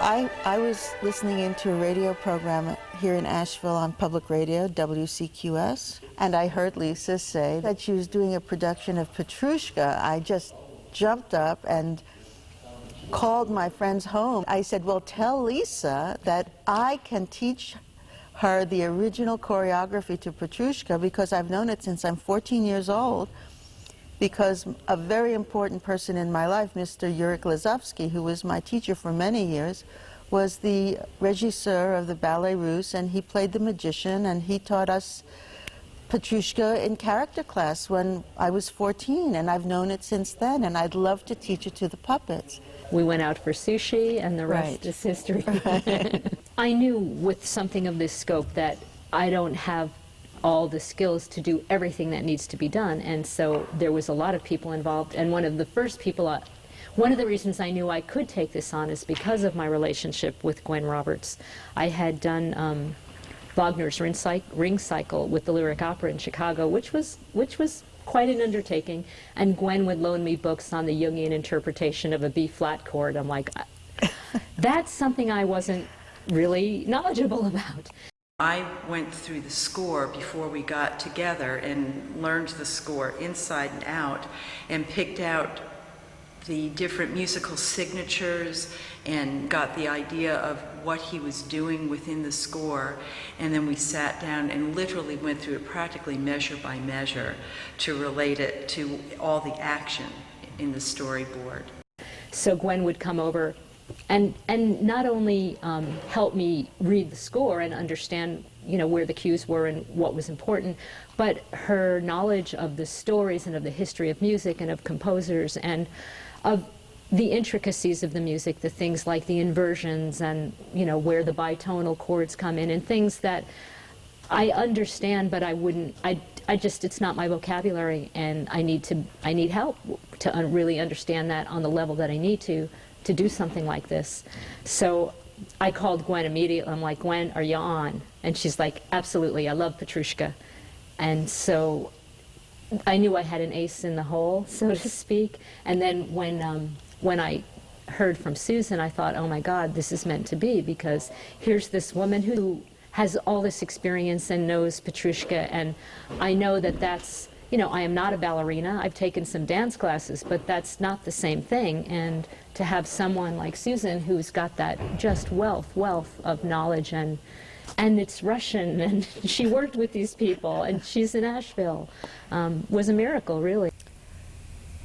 I was listening into a radio program here in Asheville on public radio, WCQS, and I heard Lisa say that she was doing a production of Petrushka. I just jumped up and called my friends home. I said, well, tell Lisa that I can teach her the original choreography to Petrushka because I've known it since I'm 14 years old, because a very important person in my life, Mr. Yurik Lazovsky, who was my teacher for many years, was the regisseur of the Ballet Russe, and he played the magician, and he taught us Petrushka in character class when I was 14, and I've known it since then, and I'd love to teach it to the puppets. We went out for sushi, and the rest is history. Right. I knew with something of this scope that I don't have all the skills to do everything that needs to be done, and so there was a lot of people involved, and one of the first people, one of the reasons I knew I could take this on is because of my relationship with Gwen Roberts. I had done Wagner's Ring Cycle with the Lyric Opera in Chicago, which was quite an undertaking, and Gwen would loan me books on the Jungian interpretation of a B-flat chord. I'm like, that's something I wasn't really knowledgeable about. I went through the score before we got together and learned the score inside and out and picked out the different musical signatures and got the idea of what he was doing within the score, and then we sat down and literally went through it practically measure by measure to relate it to all the action in the storyboard. So Gwen would come over and not only help me read the score and understand, you know, where the cues were and what was important, but her knowledge of the stories and of the history of music and of composers and of the intricacies of the music, the things like the inversions and, you know, where the bitonal chords come in and things that I understand, but I just, it's not my vocabulary, and I need help to really understand that on the level that I need to do something like this. So I called Gwen immediately. I'm like, Gwen, are you on? And she's like, absolutely, I love Petrushka. And so I knew I had an ace in the hole, so to speak. And then when I heard from Susan, I thought, oh my God, this is meant to be, because here's this woman who has all this experience and knows Petrushka, and I know that that's, you know, I am not a ballerina. I've taken some dance classes, but that's not the same thing. And to have someone like Susan who's got that just wealth of knowledge, and it's Russian, and she worked with these people, and she's in Asheville, was a miracle, really.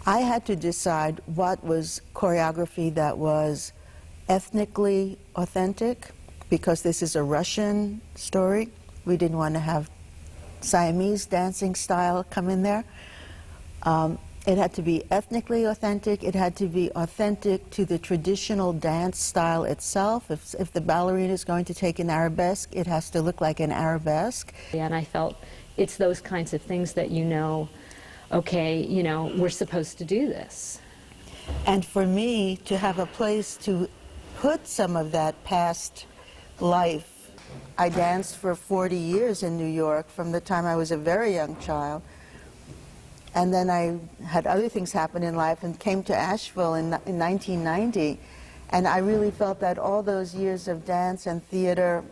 I had to decide what was choreography that was ethnically authentic, because this is a Russian story. We didn't want to have Siamese dancing style come in there. It had to be ethnically authentic. It had to be authentic to the traditional dance style itself. If the ballerina is going to take an arabesque, it has to look like an arabesque. And I felt it's those kinds of things that, you know, okay, you know, we're supposed to do this. And for me to have a place to put some of that past life. I danced for 40 years in New York from the time I was a very young child. And then I had other things happen in life and came to Asheville in 1990. And I really felt that all those years of dance and theater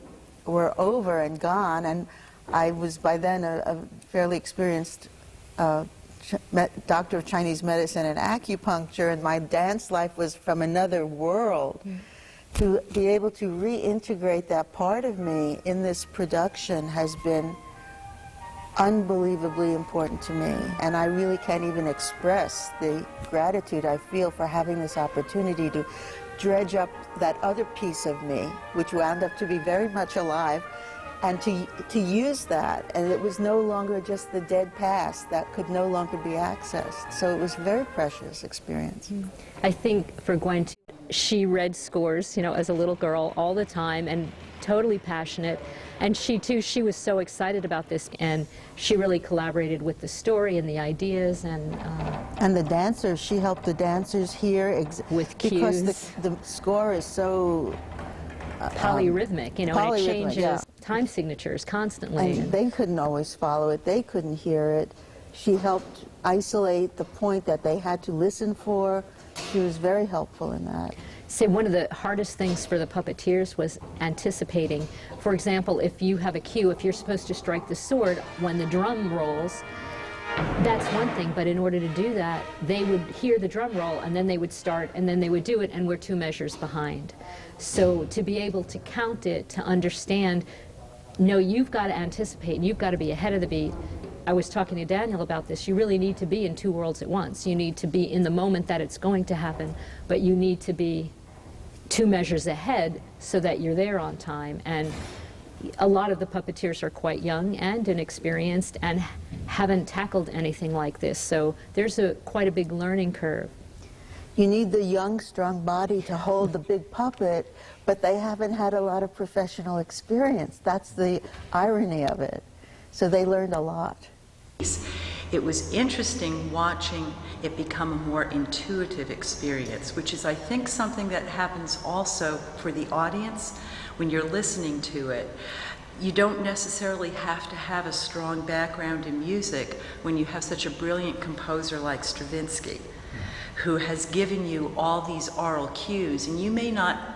were over and gone. And I was by then a fairly experienced doctor of Chinese medicine and acupuncture, and my dance life was from another world. To be able to reintegrate that part of me in this production has been unbelievably important to me, and I really can't even express the gratitude I feel for having this opportunity to dredge up that other piece of me, which wound up to be very much alive, and to use that, and it was no longer just the dead past that could no longer be accessed. So it was a very precious experience. I think for Gwen, she read scores, you know, as a little girl all the time, and totally passionate. And she too, she was so excited about this, and she really collaborated with the story and the ideas, and the dancers. She helped the dancers hear with cues, because the score is so polyrhythmic, you know, and it changes time signatures constantly. And they couldn't always follow it. They couldn't hear it. She helped isolate the point that they had to listen for. She was very helpful in that. say one of the hardest things for the puppeteers was anticipating. For example, if you have a cue, if you're supposed to strike the sword when the drum rolls, that's one thing, but in order to do that, they would hear the drum roll and then they would start and then they would do it, and we're 2 measures behind. So to be able to count it, to understand, no, you've got to anticipate, you've got to be ahead of the beat. I was talking to Daniel about this. You really need to be in 2 worlds at once. You need to be in the moment that it's going to happen, but you need to be 2 measures ahead so that you're there on time. And a lot of the puppeteers are quite young and inexperienced and haven't tackled anything like this. So there's quite a big learning curve. You need the young, strong body to hold the big puppet, but they haven't had a lot of professional experience. That's the irony of it. So they learned a lot. It was interesting watching it become a more intuitive experience, which is, I think, something that happens also for the audience when you're listening to it. You don't necessarily have to have a strong background in music when you have such a brilliant composer like Stravinsky, who has given you all these aural cues, and you may not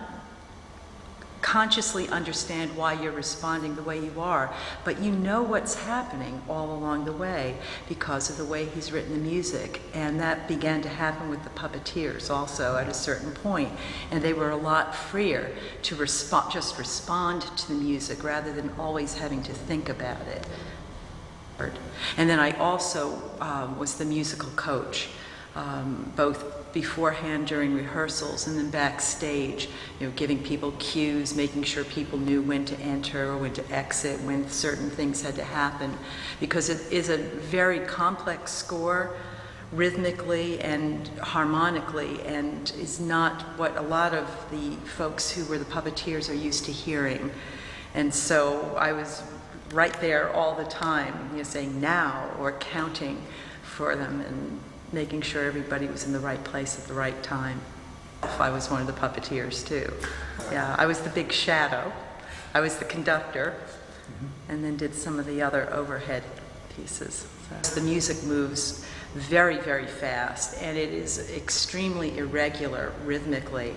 consciously understand why you're responding the way you are, but you know what's happening all along the way because of the way he's written the music. And that began to happen with the puppeteers also at a certain point, and they were a lot freer to just respond to the music rather than always having to think about it. And then I also was the musical coach, both beforehand during rehearsals and then backstage, giving people cues, making sure people knew when to enter or when to exit, when certain things had to happen, because it is a very complex score rhythmically and harmonically, and is not what a lot of the folks who were the puppeteers are used to hearing. And so I was right there all the time, saying now or counting for them and making sure everybody was in the right place at the right time. I was one of the puppeteers too. Yeah, I was the big shadow. I was the conductor, and then did some of the other overhead pieces. So the music moves very, very fast, and it is extremely irregular rhythmically,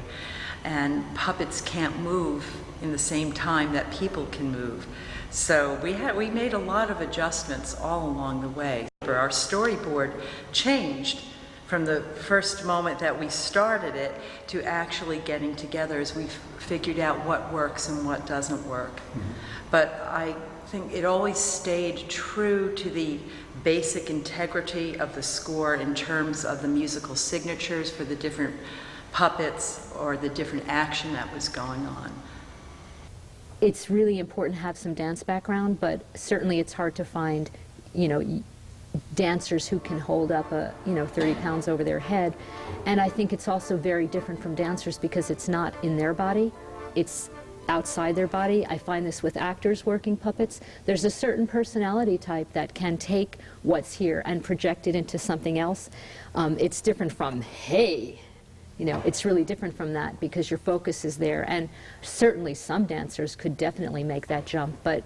and puppets can't move in the same time that people can move. So we made a lot of adjustments all along the way. Our storyboard changed from the first moment that we started it to actually getting together as we figured out what works and what doesn't work. But I think it always stayed true to the basic integrity of the score in terms of the musical signatures for the different puppets or the different action that was going on. It's really important to have some dance background, but certainly it's hard to find, dancers who can hold up 30 pounds over their head. And I think it's also very different from dancers because it's not in their body, it's outside their body. I find this with actors working puppets. There's a certain personality type that can take what's here and project it into something else. It's different from, hey, it's really different from that because your focus is there. And certainly some dancers could definitely make that jump, but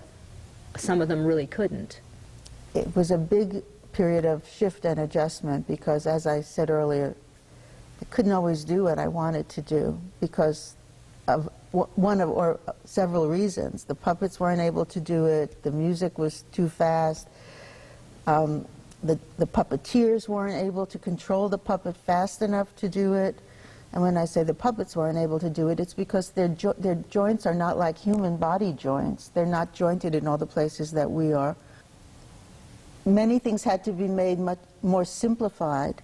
some of them really couldn't. It was a big period of shift and adjustment because, as I said earlier, I couldn't always do what I wanted to do because of one of or several reasons. The puppets weren't able to do it, the music was too fast, the puppeteers weren't able to control the puppet fast enough to do it. And when I say the puppets weren't able to do it, it's because their joints are not like human body joints. They're not jointed in all the places that we are. Many things had to be made much more simplified,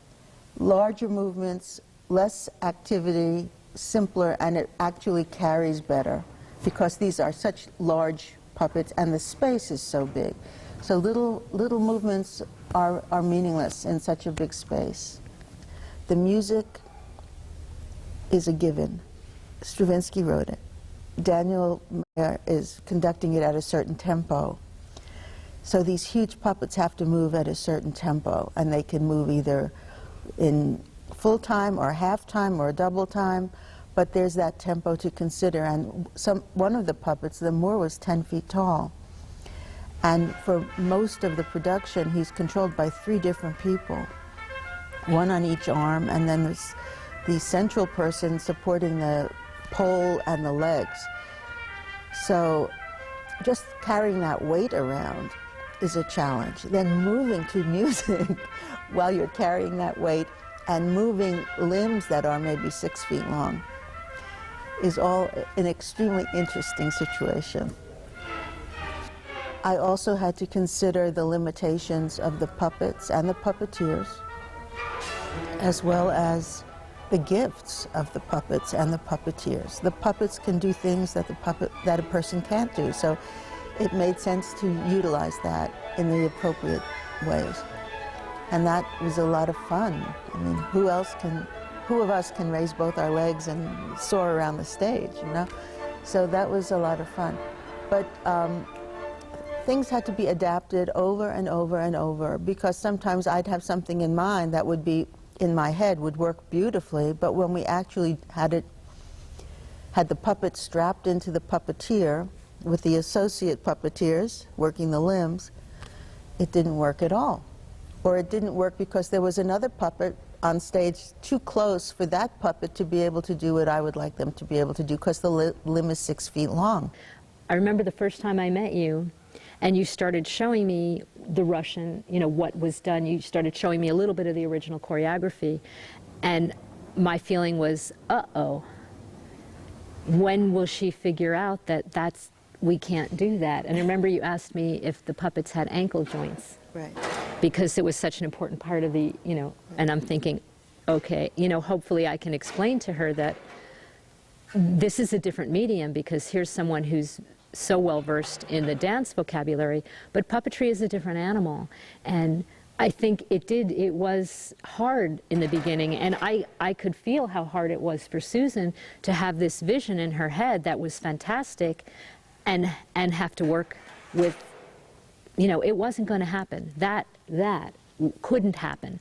larger movements, less activity, simpler, and it actually carries better because these are such large puppets and the space is so big. So little movements are meaningless in such a big space. The music is a given. Stravinsky wrote it. Daniel Meyer is conducting it at a certain tempo. So these huge puppets have to move at a certain tempo, and they can move either in full time or half time or double time, but there's that tempo to consider. And one of the puppets, the Moor, was 10 feet tall. And for most of the production, he's controlled by 3 different people, one on each arm, and then the central person supporting the pole and the legs. So just carrying that weight around is a challenge. Then moving to music while you're carrying that weight and moving limbs that are maybe 6 feet long is all an extremely interesting situation. I also had to consider the limitations of the puppets and the puppeteers, as well as the gifts of the puppets and the puppeteers. The puppets can do things that a person can't do, so it made sense to utilize that in the appropriate ways. And that was a lot of fun. I mean, who of us can raise both our legs and soar around the stage, you know? So that was a lot of fun. But things had to be adapted over and over and over, because sometimes I'd have something in mind that would be in my head, would work beautifully, but when we actually had the puppet strapped into the puppeteer with the associate puppeteers working the limbs, it didn't work at all. Or it didn't work because there was another puppet on stage too close for that puppet to be able to do what I would like them to be able to do, because the limb is 6 feet long. I remember the first time I met you, and you started showing me the Russian, you know, what was done. You started showing me a little bit of the original choreography, and my feeling was, uh-oh, when will she figure out that we can't do that? And I remember you asked me if the puppets had ankle joints. Right. Because it was such an important part of the, you know, and I'm thinking, okay, you know, hopefully I can explain to her that this is a different medium, because here's someone who's so well versed in the dance vocabulary, but puppetry is a different animal. And I think it was hard in the beginning, and I could feel how hard it was for Susan to have this vision in her head that was fantastic, and have to work with, you know, it wasn't going to happen. That couldn't happen.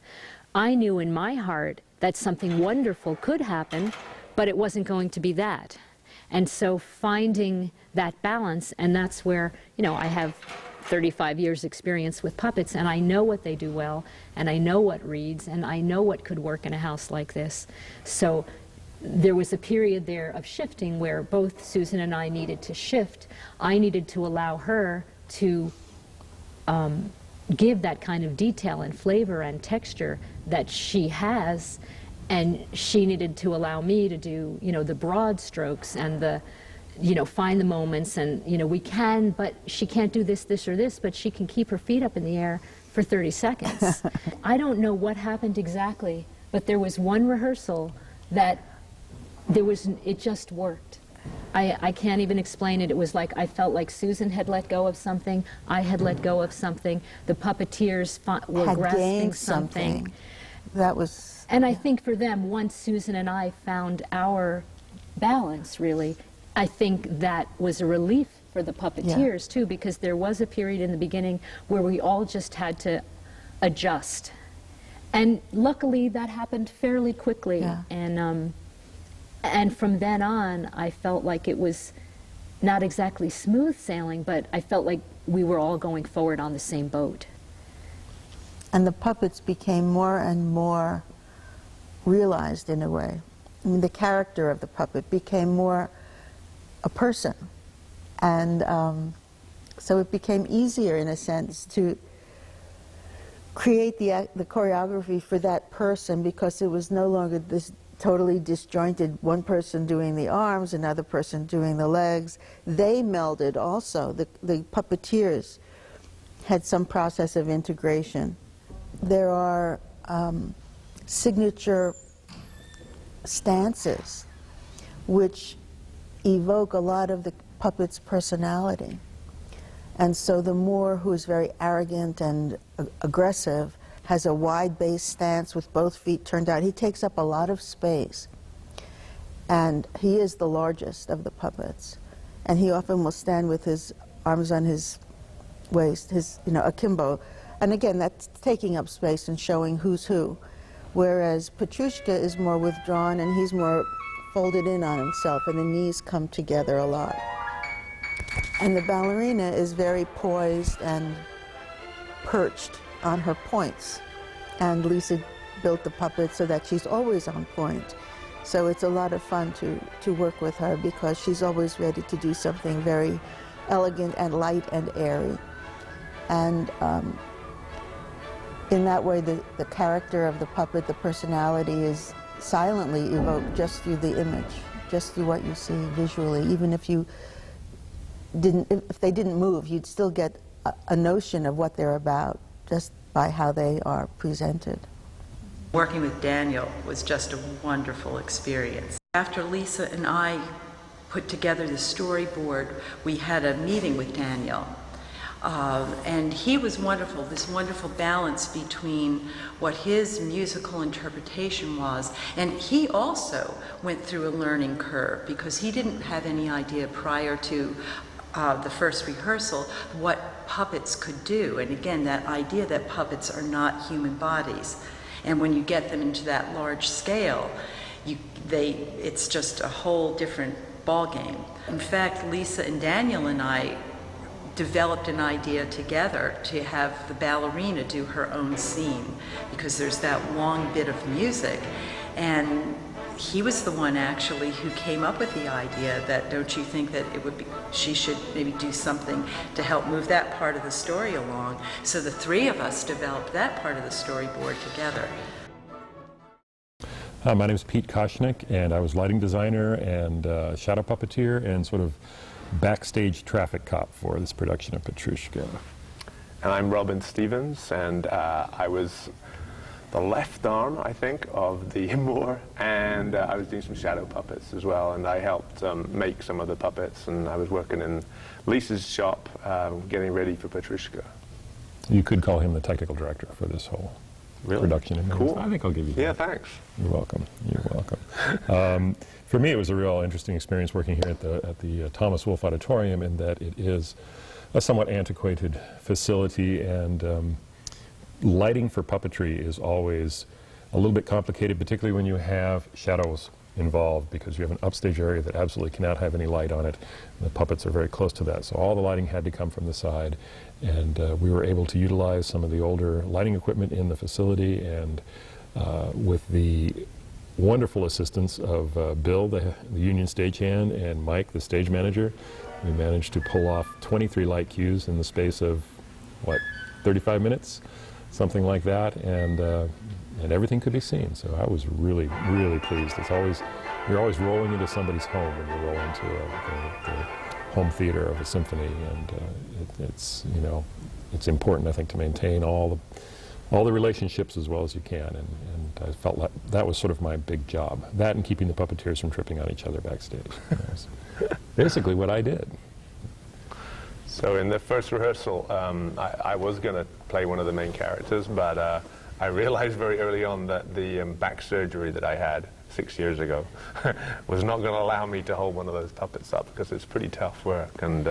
I knew in my heart that something wonderful could happen, but it wasn't going to be that. And so finding that balance, and that's where, you know, I have 35 years experience with puppets, and I know what they do well, and I know what reads, and I know what could work in a house like this. So there was a period there of shifting where both Susan and I needed to shift. I needed to allow her to give that kind of detail and flavor and texture that she has, and she needed to allow me to do, you know, the broad strokes and the, you know, find the moments, and, you know, we can, but she can't do this, this, or this, but she can keep her feet up in the air for 30 seconds. I don't know what happened exactly, but there was one rehearsal that it just worked. I can't even explain it. It was like I felt like Susan had let go of something, I had let go of something, the puppeteers were grasping something. That was... And I think for them, once Susan and I found our balance, really, I think that was a relief for the puppeteers, too, because there was a period in the beginning where we all just had to adjust. And luckily, that happened fairly quickly. Yeah. And from then on, I felt like it was not exactly smooth sailing, but I felt like we were all going forward on the same boat. And the puppets became more and more realized in a way. I mean, the character of the puppet became more a person. And so it became easier, in a sense, to create the choreography for that person, because it was no longer this totally disjointed, one person doing the arms, another person doing the legs. They melded also. The puppeteers had some process of integration. There are signature stances which evoke a lot of the puppet's personality. And so the Moor, who is very arrogant and aggressive, has a wide-based stance with both feet turned out. He takes up a lot of space. And he is the largest of the puppets. And he often will stand with his arms on his waist, his, you know, akimbo. And again, that's taking up space and showing who's who. Whereas Petrushka is more withdrawn, and he's more folded in on himself, and the knees come together a lot. And the ballerina is very poised and perched on her points. And Lisa built the puppet so that she's always on point. So it's a lot of fun to work with her because she's always ready to do something very elegant and light and airy. And in that way, the character of the puppet, the personality, is silently evoked just through the image, just through what you see visually. Even if they didn't move, you'd still get a notion of what they're about just by how they are presented. Working with Daniel was just a wonderful experience. After Lisa and I put together the storyboard, we had a meeting with Daniel. And he was wonderful, this wonderful balance between what his musical interpretation was. And he also went through a learning curve because he didn't have any idea prior to the first rehearsal what puppets could do. And again, that idea that puppets are not human bodies. And when you get them into that large scale, it's just a whole different ballgame. In fact, Lisa and Daniel and I developed an idea together to have the ballerina do her own scene because there's that long bit of music. And he was the one actually who came up with the idea that, don't you think that she should maybe do something to help move that part of the story along? So the three of us developed that part of the storyboard together. My name is Pete Koshnick, and I was lighting designer and shadow puppeteer and sort of backstage traffic cop for this production of Petrushka. And I'm Robin Stevens, and I was the left arm, I think, of the Moor, and I was doing some shadow puppets as well, and I helped make some of the puppets, and I was working in Lisa's shop getting ready for Petrushka. You could call him the technical director for this whole production. Cool. I think I'll give you that. Yeah, thanks. You're welcome. You're welcome. For me, it was a real interesting experience working here at the Thomas Wolfe Auditorium, in that it is a somewhat antiquated facility, and lighting for puppetry is always a little bit complicated, particularly when you have shadows involved, because you have an upstage area that absolutely cannot have any light on it. And the puppets are very close to that, so all the lighting had to come from the side. And we were able to utilize some of the older lighting equipment in the facility, and with the wonderful assistance of Bill, the union stagehand, and Mike, the stage manager, we managed to pull off 23 light cues in the space of, 35 minutes? Something like that, and everything could be seen. So I was really, really pleased. You're always rolling into somebody's home when you roll into the home theater of a symphony, and it's important, I think, to maintain all the relationships as well as you can, and I felt like that was sort of my big job. That and keeping the puppeteers from tripping on each other backstage. That was basically what I did. So in the first rehearsal, I was going to play one of the main characters, but I realized very early on that the back surgery that I had 6 years ago was not going to allow me to hold one of those puppets up, because it's pretty tough work. And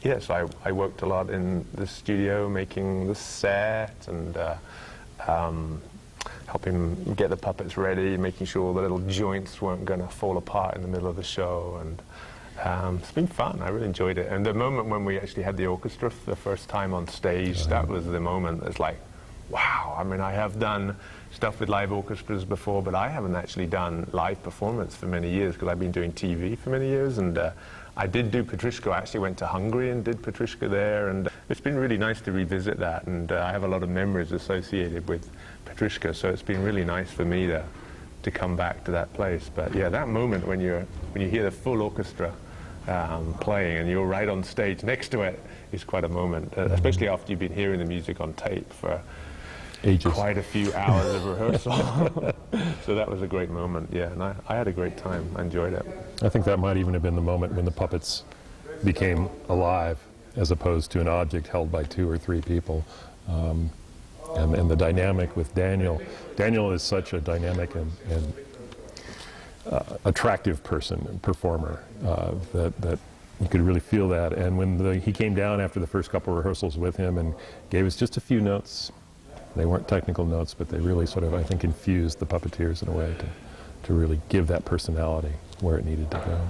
yes, I worked a lot in the studio making the set and helping get the puppets ready, making sure the little joints weren't going to fall apart in the middle of the show. And it's been fun. I really enjoyed it. And the moment when we actually had the orchestra for the first time on stage, that was the moment that's like, wow. I mean, I have done stuff with live orchestras before, but I haven't actually done live performance for many years, because I've been doing TV for many years. And I did do Petrushka. I actually went to Hungary and did Petrushka there, and it's been really nice to revisit that. And I have a lot of memories associated with Petrushka, so it's been really nice for me to come back to that place. But yeah, that moment when you hear the full orchestra playing and you're right on stage next to it is quite a moment, especially after you've been hearing the music on tape for ages. Quite a few hours of rehearsal. So that was a great moment, yeah, and I had a great time. I enjoyed it. I think that might even have been the moment when the puppets became alive, as opposed to an object held by 2 or 3 people. And the dynamic with Daniel. Daniel is such a dynamic and attractive performer, that you could really feel that. And when he came down after the first couple of rehearsals with him and gave us just a few notes, they weren't technical notes, but they really sort of, I think, infused the puppeteers in a way to really give that personality where it needed to go.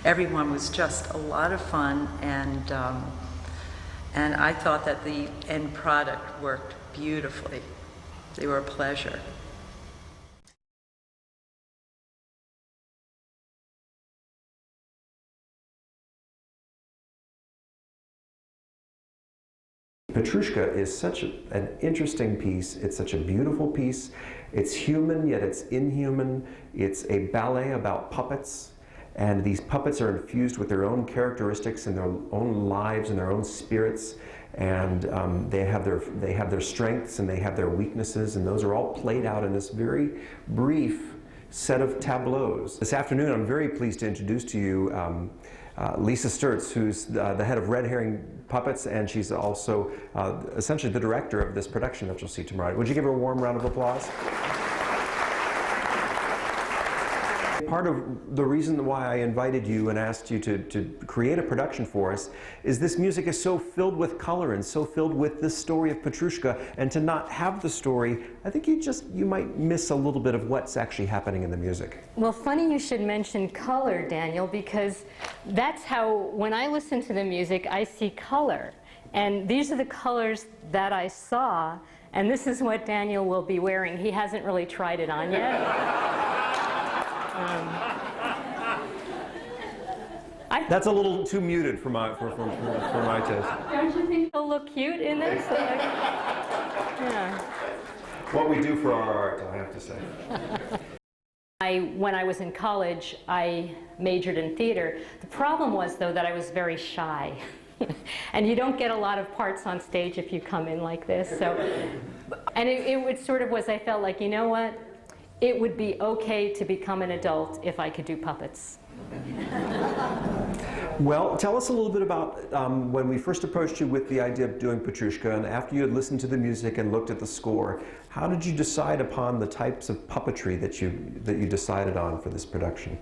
Everyone was just a lot of fun, And I thought that the end product worked beautifully. They were a pleasure. Petrushka is such an interesting piece. It's such a beautiful piece. It's human, yet it's inhuman. It's a ballet about puppets, and these puppets are infused with their own characteristics and their own lives and their own spirits, and they have their strengths and they have their weaknesses, and those are all played out in this very brief set of tableaus. This afternoon, I'm very pleased to introduce to you Lisa Sturz, who's the head of Red Herring Puppets, and she's also essentially the director of this production that you'll see tomorrow night. Would you give her a warm round of applause? Part of the reason why I invited you and asked you to create a production for us is this music is so filled with color and so filled with this story of Petrushka, and to not have the story, I think you might miss a little bit of what's actually happening in the music. Well, funny you should mention color, Daniel, because that's how, when I listen to the music, I see color. And these are the colors that I saw, and this is what Daniel will be wearing. He hasn't really tried it on yet. That's a little too muted for my taste. Don't you think he'll look cute in this? Yeah. What we do for our art, I have to say. When I was in college, I majored in theater. The problem was, though, that I was very shy. And you don't get a lot of parts on stage if you come in like this. So, and it sort of was, I felt like, you know what? It would be okay to become an adult if I could do puppets. Well, tell us a little bit about when we first approached you with the idea of doing Petrushka, and after you had listened to the music and looked at the score, how did you decide upon the types of puppetry that you decided on for this production?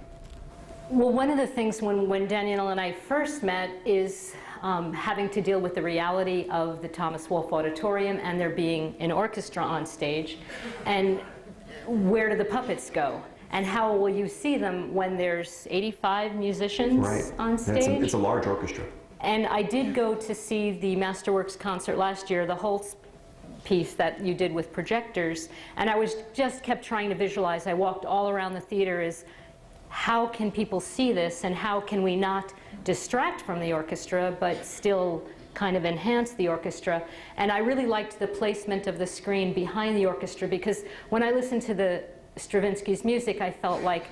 Well, one of the things when Daniel and I first met is having to deal with the reality of the Thomas Wolfe Auditorium and there being an orchestra on stage, and where do the puppets go? And how will you see them when there's 85 musicians on stage? It's a large orchestra. And I did go to see the Masterworks concert last year, the whole piece that you did with projectors, and I just kept trying to visualize. I walked all around the theater as how can people see this, and how can we not distract from the orchestra but still kind of enhance the orchestra. And I really liked the placement of the screen behind the orchestra, because when I listened to the Stravinsky's music, I felt like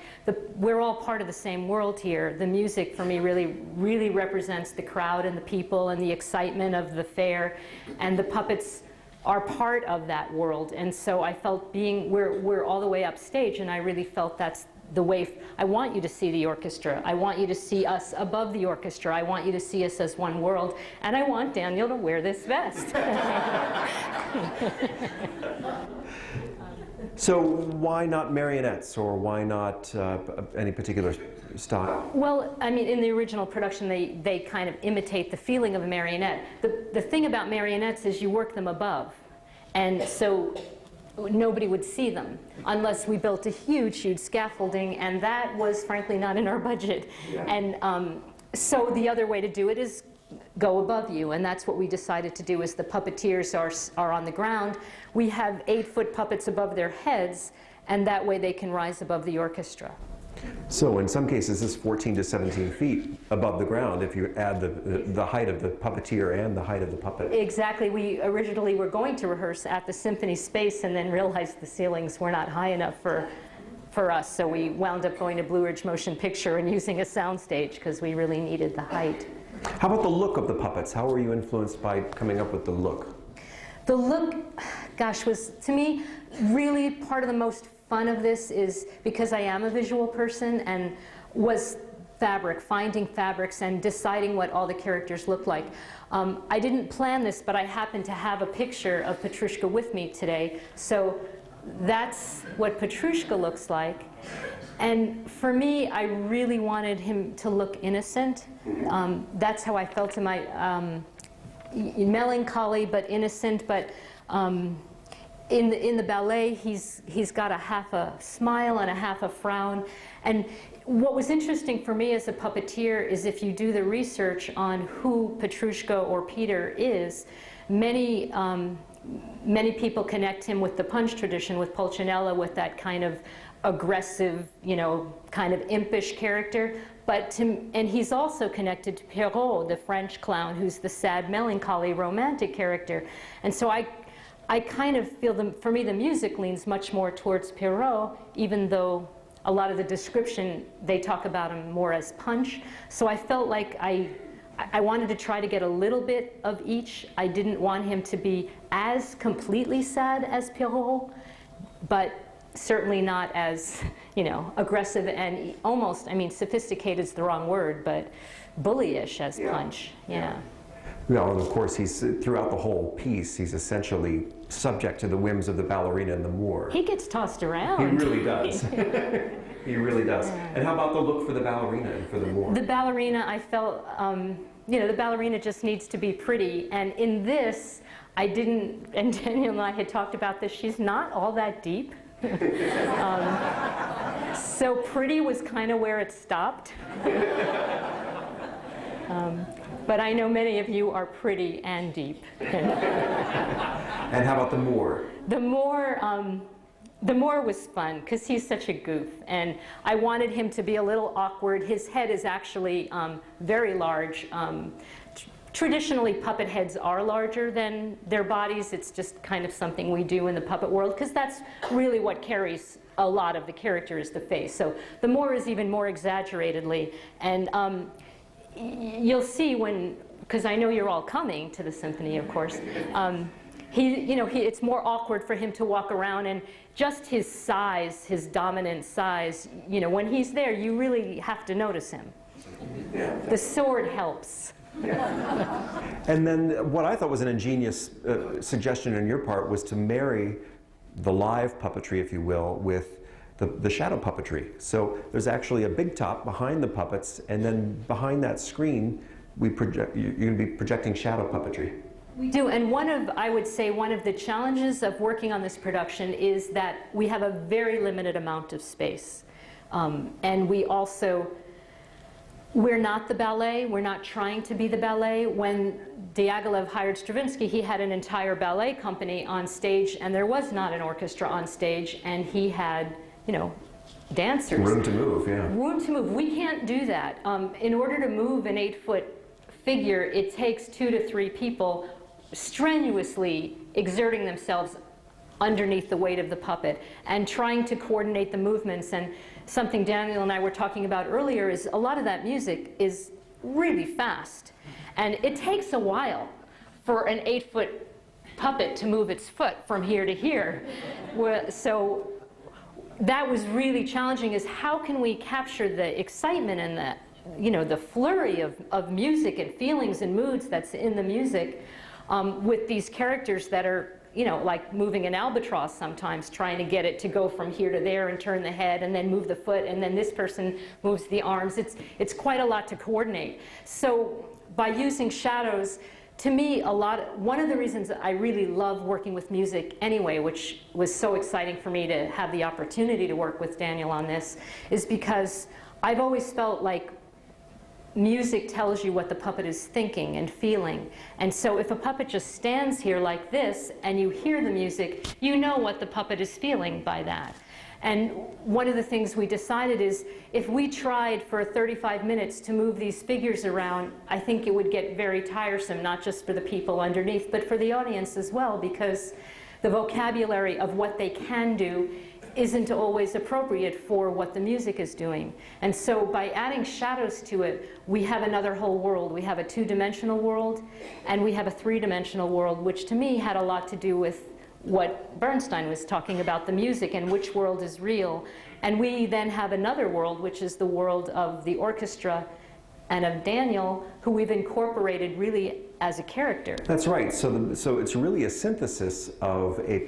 we're all part of the same world here. The music for me really represents the crowd and the people and the excitement of the fair, and the puppets are part of that world. And so I felt we're all the way upstage, and I really felt that's the way I want you to see the orchestra. I want you to see us above the orchestra. I want you to see us as one world, and I want Daniel to wear this vest. So why not marionettes, or why not any particular style? Well, I mean, in the original production, they kind of imitate the feeling of a marionette. The thing about marionettes is you work them above, and so nobody would see them unless we built a huge scaffolding, and that was frankly not in our budget. Yeah. And so the other way to do it is go above you, and that's what we decided to do. As the puppeteers are on the ground, we have 8-foot puppets above their heads, and that way they can rise above the orchestra. So in some cases it's 14 to 17 feet above the ground if you add the height of the puppeteer and the height of the puppet. Exactly. We originally were going to rehearse at the symphony space, and then realized the ceilings were not high enough for us, so we wound up going to Blue Ridge Motion Picture and using a soundstage because we really needed the height. How about the look of the puppets? How were you influenced by coming up with the look? The look, gosh, was, to me, really part of the most fun of this is because I am a visual person, and was fabric, finding fabrics and deciding what all the characters look like. I didn't plan this, but I happened to have a picture of Petrushka with me today, so that's what Petrushka looks like. And for me, I really wanted him to look innocent. That's how I felt in my melancholy but innocent. But in the ballet, he's got a half a smile and a half a frown. And what was interesting for me as a puppeteer is if you do the research on who Petrushka or Peter is, many people connect him with the punch tradition, with Pulcinella, with that kind of aggressive, you know, kind of impish character. And he's also connected to Pierrot, the French clown, who's the sad, melancholy, romantic character. And so I kind of feel, for me, the music leans much more towards Pierrot, even though a lot of the description, they talk about him more as punch. So I felt like I wanted to try to get a little bit of each. I didn't want him to be as completely sad as Pierrot, but certainly not as, you know, aggressive and almost, I mean, sophisticated is the wrong word, but bullyish as Punch. Yeah. Well, and of course, he's throughout the whole piece, he's essentially subject to the whims of the ballerina and the Moor. He gets tossed around. He really does. He really does. And how about the look for the ballerina and for the Moor? The ballerina, I felt, you know, the ballerina just needs to be pretty. And in this, I didn't, and Daniel and I had talked about this, she's not all that deep. So pretty was kind of where it stopped. But I know many of you are pretty and deep. And how about the Moor? The Moor was fun because he's such a goof, and I wanted him to be a little awkward. His head is actually very large. Traditionally, puppet heads are larger than their bodies. It's just kind of something we do in the puppet world because that's really what carries a lot of the character is the face. So the Moor is even more exaggeratedly, and you'll see when, because I know you're all coming to the symphony, of course. It's more awkward for him to walk around, and just his size, his dominant size, you know, when he's there, you really have to notice him. The sword helps. And then what I thought was an ingenious suggestion on your part was to marry the live puppetry, if you will, with the shadow puppetry. So there's actually a big top behind the puppets, and then behind that screen, you're going to be projecting shadow puppetry. We do, and I would say one of the challenges of working on this production is that we have a very limited amount of space. And we're not the ballet, we're not trying to be the ballet. When Diaghilev hired Stravinsky, he had an entire ballet company on stage, and there was not an orchestra on stage, and he had, you know, dancers. Room to move, yeah. Room to move. We can't do that. In order to move an 8-foot figure, it takes 2 to 3 people strenuously exerting themselves underneath the weight of the puppet and trying to coordinate the movements. And something Daniel and I were talking about earlier is a lot of that music is really fast. And it takes a while for an 8-foot puppet to move its foot from here to here. So that was really challenging, is how can we capture the excitement and the flurry of music and feelings and moods that's in the music with these characters that are, you know, like moving an albatross sometimes, trying to get it to go from here to there and turn the head and then move the foot, and then this person moves the arms. It's quite a lot to coordinate. So by using shadows, to me, one of the reasons I really love working with music anyway, which was so exciting for me to have the opportunity to work with Daniel on this, is because I've always felt like music tells you what the puppet is thinking and feeling. And so if a puppet just stands here like this and you hear the music, you know what the puppet is feeling by that. And one of the things we decided is if we tried for 35 minutes to move these figures around, I think it would get very tiresome, not just for the people underneath, but for the audience as well, because the vocabulary of what they can do isn't always appropriate for what the music is doing. And so by adding shadows to it, we have another whole world. We have a 2-dimensional world, and we have a 3-dimensional world, which to me had a lot to do with what Bernstein was talking about, the music and which world is real. And we then have another world, which is the world of the orchestra and of Daniel, who we've incorporated really as a character. That's right. So it's really a synthesis of a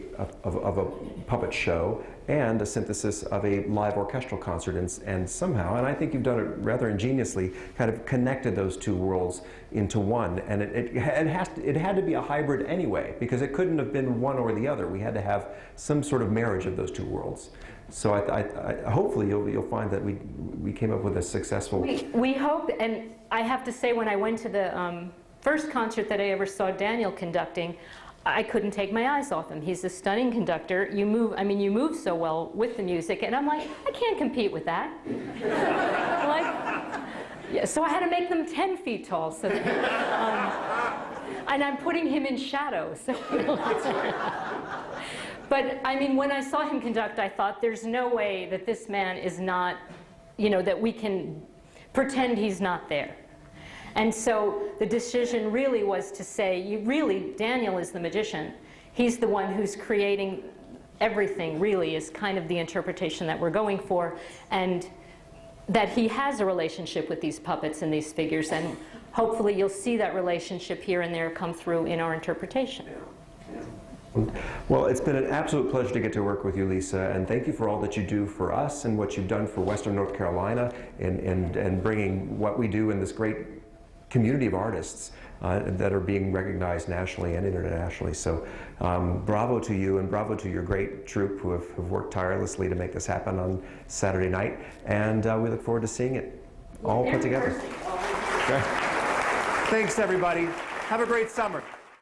puppet show and a synthesis of a live orchestral concert, and somehow, and I think you've done it rather ingeniously, kind of connected those two worlds into one. And it had to be a hybrid anyway, because it couldn't have been one or the other. We had to have some sort of marriage of those two worlds. So I hopefully you'll find that we came up with a successful. We hope, and I have to say, when I went to the first concert that I ever saw Daniel conducting, I couldn't take my eyes off him. He's a stunning conductor. You move so well with the music, and I'm like, I can't compete with that. Yeah, so I had to make them 10 feet tall. So that, and I'm putting him in shadow. So. But I mean, when I saw him conduct, I thought, there's no way that this man is not, that we can pretend he's not there. And so the decision really was to say, Daniel is the magician. He's the one who's creating everything, really, is kind of the interpretation that we're going for. And that he has a relationship with these puppets and these figures. And hopefully you'll see that relationship here and there come through in our interpretation. Well, it's been an absolute pleasure to get to work with you, Lisa, and thank you for all that you do for us and what you've done for Western North Carolina and bringing what we do in this great community of artists that are being recognized nationally and internationally. So bravo to you, and bravo to your great troupe who have worked tirelessly to make this happen on Saturday night, and we look forward to seeing it all put together. Thanks, everybody. Have a great summer.